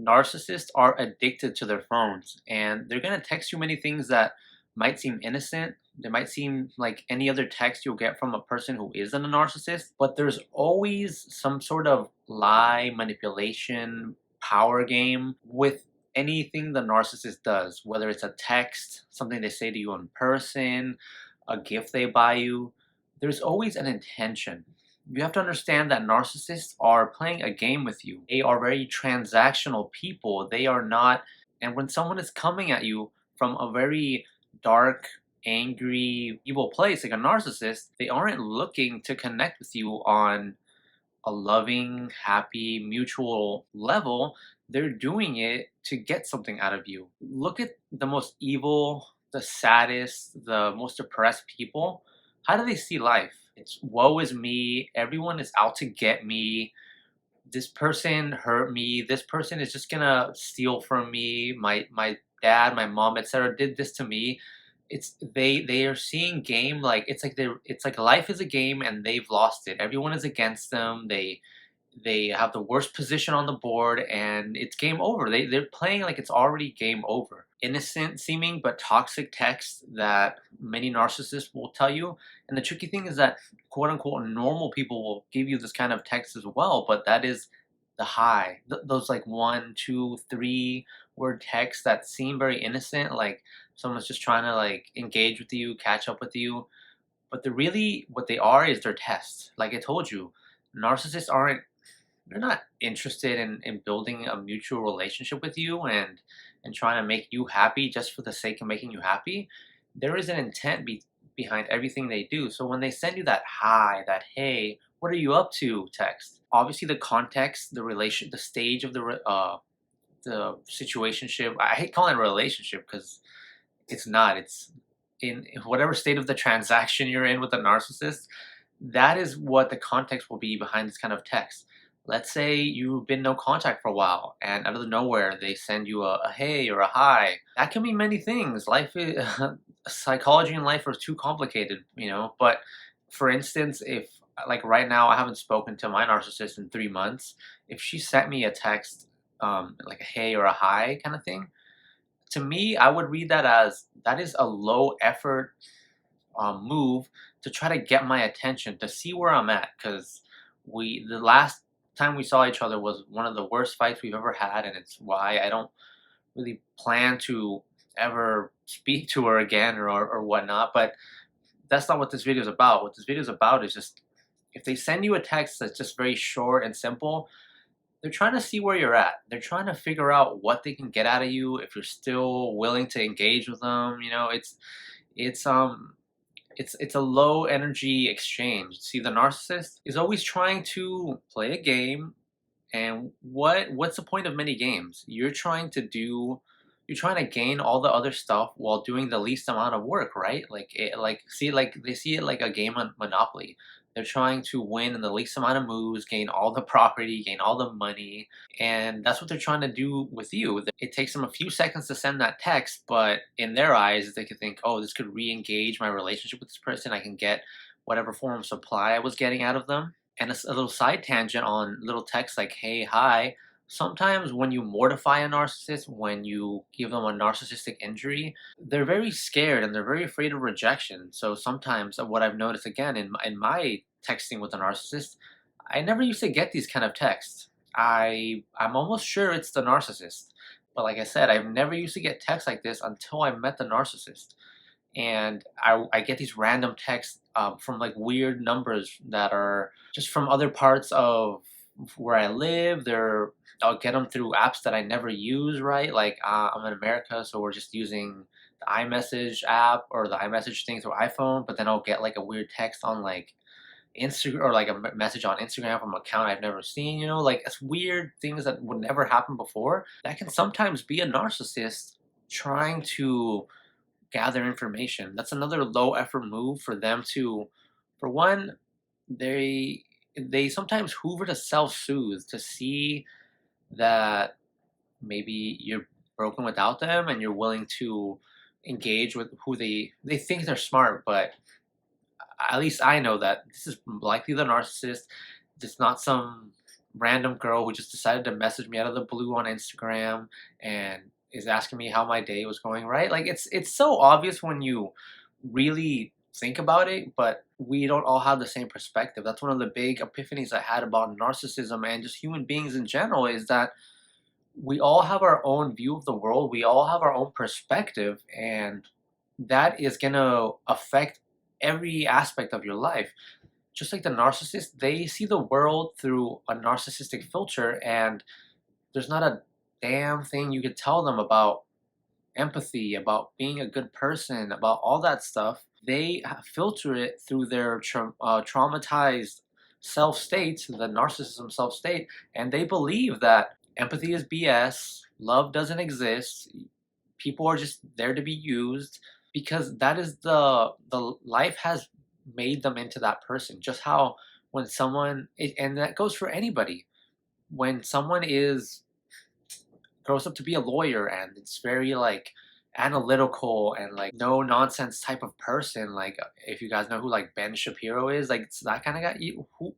Narcissists are addicted to their phones and they're going to text you many things that might seem innocent. They might seem like any other text you'll get from a person who isn't a narcissist, but there's always some sort of lie, manipulation, power game with anything the narcissist does, whether it's a text, something they say to you in person, a gift they buy you. There's always an intention. You have to understand that narcissists are playing a game with you. They are very transactional people. They are not, and when someone is coming at you from a very dark, angry, evil place like a narcissist, they aren't looking to connect with you on a loving, happy, mutual level. They're doing it to get something out of you. Look at the most evil, the saddest, the most depressed people. How do they see life? It's woe is me. Everyone is out to get me. This person hurt me. This person is just gonna steal from me. My dad, my mom, etc. did this to me. It's they are seeing game like it's like life is a game and they've lost it. Everyone is against them. They have the worst position on the board and it's game over. They're playing like it's already game over. Innocent seeming but toxic text that many narcissists will tell you. And the tricky thing is that quote unquote normal people will give you this kind of text as well, but that is the high. Those like one, two, three word texts that seem very innocent, like someone's just trying to like engage with you, catch up with you. But they're really what they are is their tests. Like I told you, narcissists aren't they're not interested in building a mutual relationship with you and trying to make you happy just for the sake of making you happy. There is an intent behind everything they do. So when they send you that hi, that hey, what are you up to text, obviously the context, the relation, the stage of the situationship. I hate calling it a relationship because it's not. It's in whatever state of the transaction you're in with a narcissist. That is what the context will be behind this kind of text. Let's say you've been no contact for a while, and out of nowhere they send you a hey or a hi. That can mean many things. Life is psychology and life are too complicated, you know. But for instance, if like right now I haven't spoken to my narcissist in 3 months, if she sent me a text like a hey or a hi kind of thing, to me I would read that as that is a low effort move to try to get my attention to see where I'm at because we the last time we saw each other was one of the worst fights we've ever had, and it's why I don't really plan to ever speak to her again or whatnot. But that's not what this video is about. What this video is about is just if they send you a text that's just very short and simple, they're trying to see where you're at. They're trying to figure out what they can get out of you if you're still willing to engage with them. You know, it's it's a low energy exchange. See, the narcissist is always trying to play a game, and what's the point of many games? You're trying to gain all the other stuff while doing the least amount of work, right? Like they see it like a game on Monopoly. They're trying to win in the least amount of moves, gain all the property, gain all the money, and that's what they're trying to do with you. It takes them a few seconds to send that text, but in their eyes, they could think, oh, this could re-engage my relationship with this person. I can get whatever form of supply I was getting out of them. And a little side tangent on little texts like, hey, hi. Sometimes when you mortify a narcissist, when you give them a narcissistic injury, they're very scared and they're very afraid of rejection. So sometimes what I've noticed again in my texting with a narcissist, I never used to get these kind of texts. I'm almost sure it's the narcissist. But like I said, I've never used to get texts like this until I met the narcissist. And I get these random texts from like weird numbers that are just from other parts of where I live. I'll get them through apps that I never use, right? Like I'm in America, so we're just using the iMessage app or the iMessage thing through iPhone. But then I'll get like a weird text on like Instagram or like a message on Instagram from an account I've never seen. You know, like it's weird things that would never happen before. That can sometimes be a narcissist trying to gather information. That's another low effort move for them to, for one, they they sometimes hoover to self soothe to see that maybe you're broken without them and you're willing to engage with who they think they're smart, but at least I know that this is likely the narcissist. It's not some random girl who just decided to message me out of the blue on Instagram and is asking me how my day was going, right? Like it's so obvious when you really think about it, but we don't all have the same perspective. That's one of the big epiphanies I had about narcissism and just human beings in general is that we all have our own view of the world. We all have our own perspective, and that is going to affect every aspect of your life. Just like the narcissist, they see the world through a narcissistic filter, and there's not a damn thing you could tell them about empathy, about being a good person, about all that stuff. They filter it through their traumatized self state, the narcissism self state, and they believe that empathy is BS, love doesn't exist, people are just there to be used, because that is the life has made them into that person. Just how when and that goes for anybody, when someone is grows up to be a lawyer and it's very like analytical and like no nonsense type of person, like if you guys know who like Ben Shapiro is, like it's that kind of guy.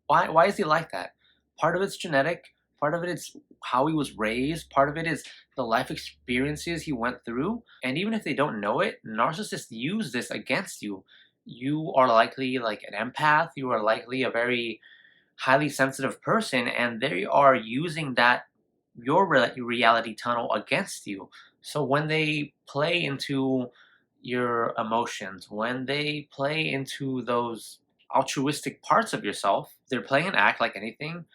Why is he like that? Part of it's genetic, part of it is how he was raised, part of it is the life experiences he went through, and even if they don't know it, narcissists use this against you. You are likely like an empath, you are likely a very highly sensitive person, and they are using that your reality tunnel against you. So when they play into your emotions, when they play into those altruistic parts of yourself, they're playing an act like anything,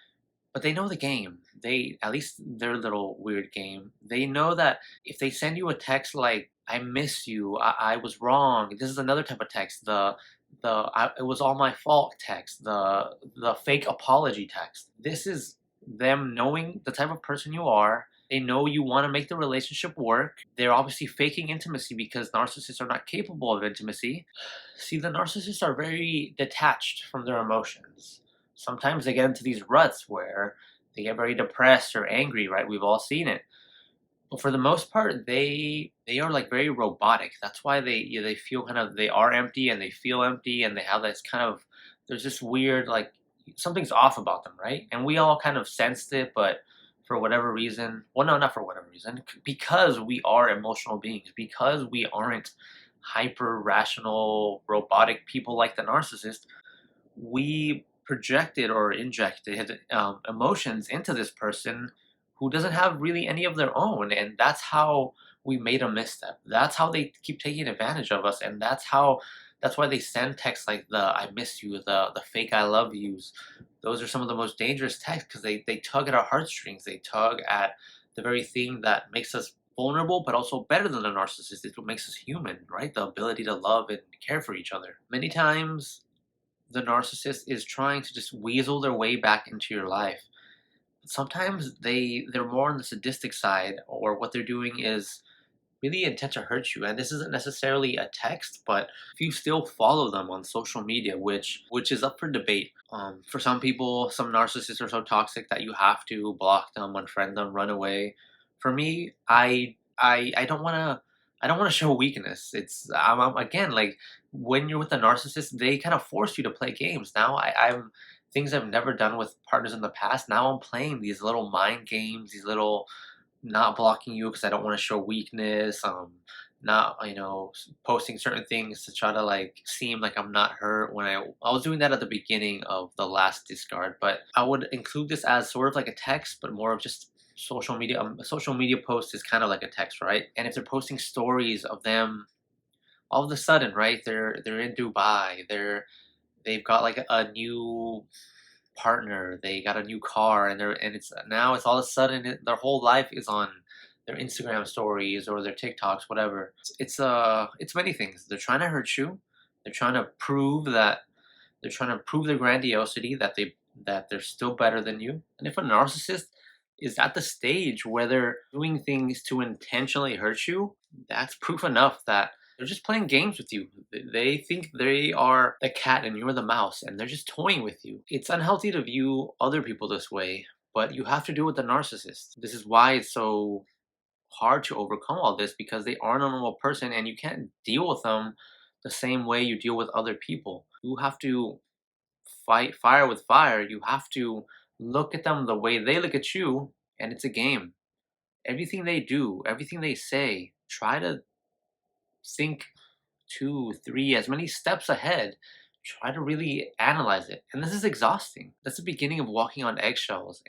but they know the game. They, at least their little weird game, they know that if they send you a text like "I miss you," I was wrong. This is another type of text. It was all my fault text. The fake apology text. This is them knowing the type of person you are. They know you want to make the relationship work. They're obviously faking intimacy because narcissists are not capable of intimacy. See, the narcissists are very detached from their emotions. Sometimes they get into these ruts where they get very depressed or angry, right? We've all seen it. But for the most part, they are like very robotic. That's why they feel kind of, they are empty and they feel empty, and they have this kind of, there's this weird like something's off about them, right? And we all kind of sensed it, but for whatever reason, well, no, not for whatever reason, because we are emotional beings, because we aren't hyper rational robotic people like the narcissist, we projected or injected emotions into this person who doesn't have really any of their own, and that's how we made a misstep. That's how they keep taking advantage of us, and that's why they send texts like the "I miss you," the fake "I love yous." Those are some of the most dangerous texts because they tug at our heartstrings. They tug at the very thing that makes us vulnerable, but also better than a narcissist. It's what makes us human, right? The ability to love and care for each other. Many times the narcissist is trying to just weasel their way back into your life. Sometimes they're more on the sadistic side, or what they're doing is really intent to hurt you. And this isn't necessarily a text, but if you still follow them on social media, which is up for debate. For some people, some narcissists are so toxic that you have to block them, unfriend them, run away. For me, I don't want to. I don't want to show weakness. I'm again like when you're with a narcissist, they kind of force you to play games. Now I'm things I've never done with partners in the past. Now I'm playing these little mind games, these little not blocking you because I don't want to show weakness. Not posting certain things to try to like seem like I'm not hurt when I was doing that at the beginning of the last discard, but I would include this as sort of like a text, but more of just social media. A social media post is kind of like a text, right? And if they're posting stories of them, all of a sudden, right? They're in Dubai. They've got like a new partner, they got a new car, and it's now it's all of a sudden their whole life is on their Instagram stories or their TikToks, whatever. It's many things. They're trying to hurt you. They're trying to prove that they're trying to prove their grandiosity that they're still better than you. And if a narcissist is at the stage where they're doing things to intentionally hurt you, that's proof enough that they're just playing games with you. They think they are the cat and you're the mouse, and they're just toying with you. It's unhealthy to view other people this way, but you have to do with the narcissist. This is why it's so hard to overcome all this, because they aren't a normal person and you can't deal with them the same way you deal with other people. You have to fight fire with fire. You have to Look at them the way they look at you, and it's a game. Everything they do, everything they say, try to think 2, 3, as many steps ahead. Try to really analyze it. And this is exhausting. That's the beginning of walking on eggshells.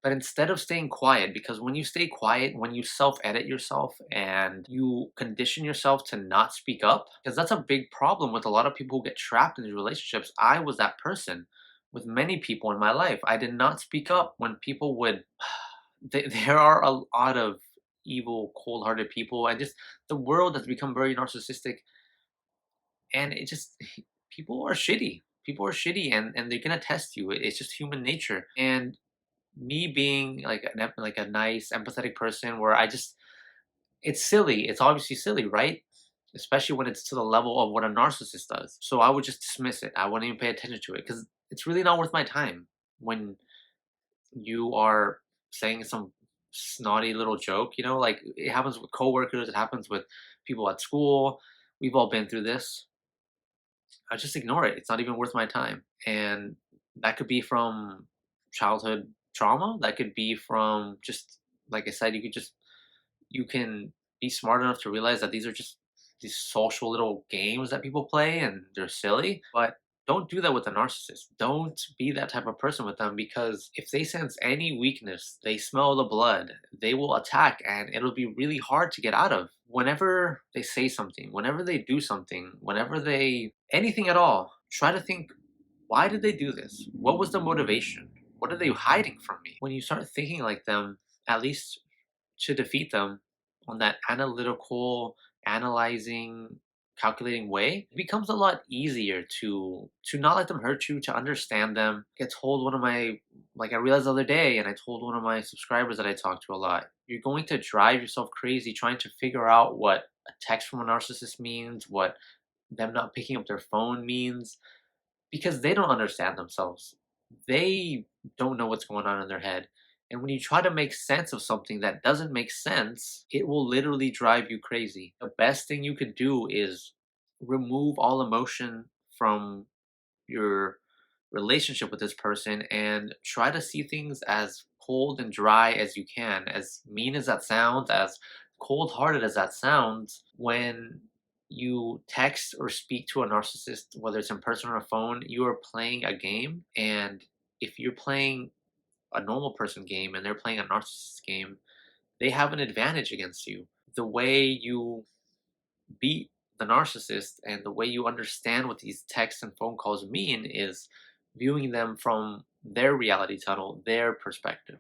But instead of staying quiet, because when you stay quiet, when you self edit yourself and you condition yourself to not speak up, because that's a big problem with a lot of people who get trapped in these relationships. I was that person with many people in my life. I did not speak up when people would. There are a lot of evil, cold hearted people. And just the world has become very narcissistic, and it just people are shitty. People are shitty, and they're gonna test you. It's just human nature. And me being like like a nice, empathetic person, where I just it's silly. It's obviously silly, right? Especially when it's to the level of what a narcissist does. So I would just dismiss it. I wouldn't even pay attention to it because it's really not worth my time when you are saying some snotty little joke. Like it happens with coworkers. It happens with people at school. We've all been through this. I just ignore it. It's not even worth my time. And that could be from childhood trauma. That could be from just like I said, you can be smart enough to realize that these are just these social little games that people play and they're silly. But don't do that with a narcissist. Don't be that type of person with them, because if they sense any weakness, they smell the blood, they will attack, and it'll be really hard to get out of. Whenever they say something, whenever they do something, whenever they anything at all, try to think, why did they do this? What was the motivation? What are they hiding from me? When you start thinking like them, at least to defeat them on that analytical, analyzing, calculating way, it becomes a lot easier to not let them hurt you, to understand them. I told one of my like I realized the other day, and I told one of my subscribers that I talk to a lot, you're going to drive yourself crazy trying to figure out what a text from a narcissist means, what them not picking up their phone means, because they don't understand themselves. They don't know what's going on in their head. And when you try to make sense of something that doesn't make sense, it will literally drive you crazy. The best thing you can do is remove all emotion from your relationship with this person and try to see things as cold and dry as you can. As mean as that sounds, as cold hearted as that sounds, when you text or speak to a narcissist, whether it's in person or a phone, you are playing a game. And if you're playing a normal person game and they're playing a narcissist game, they have an advantage against you. The way you beat the narcissist and the way you understand what these texts and phone calls mean is viewing them from their reality tunnel, their perspective.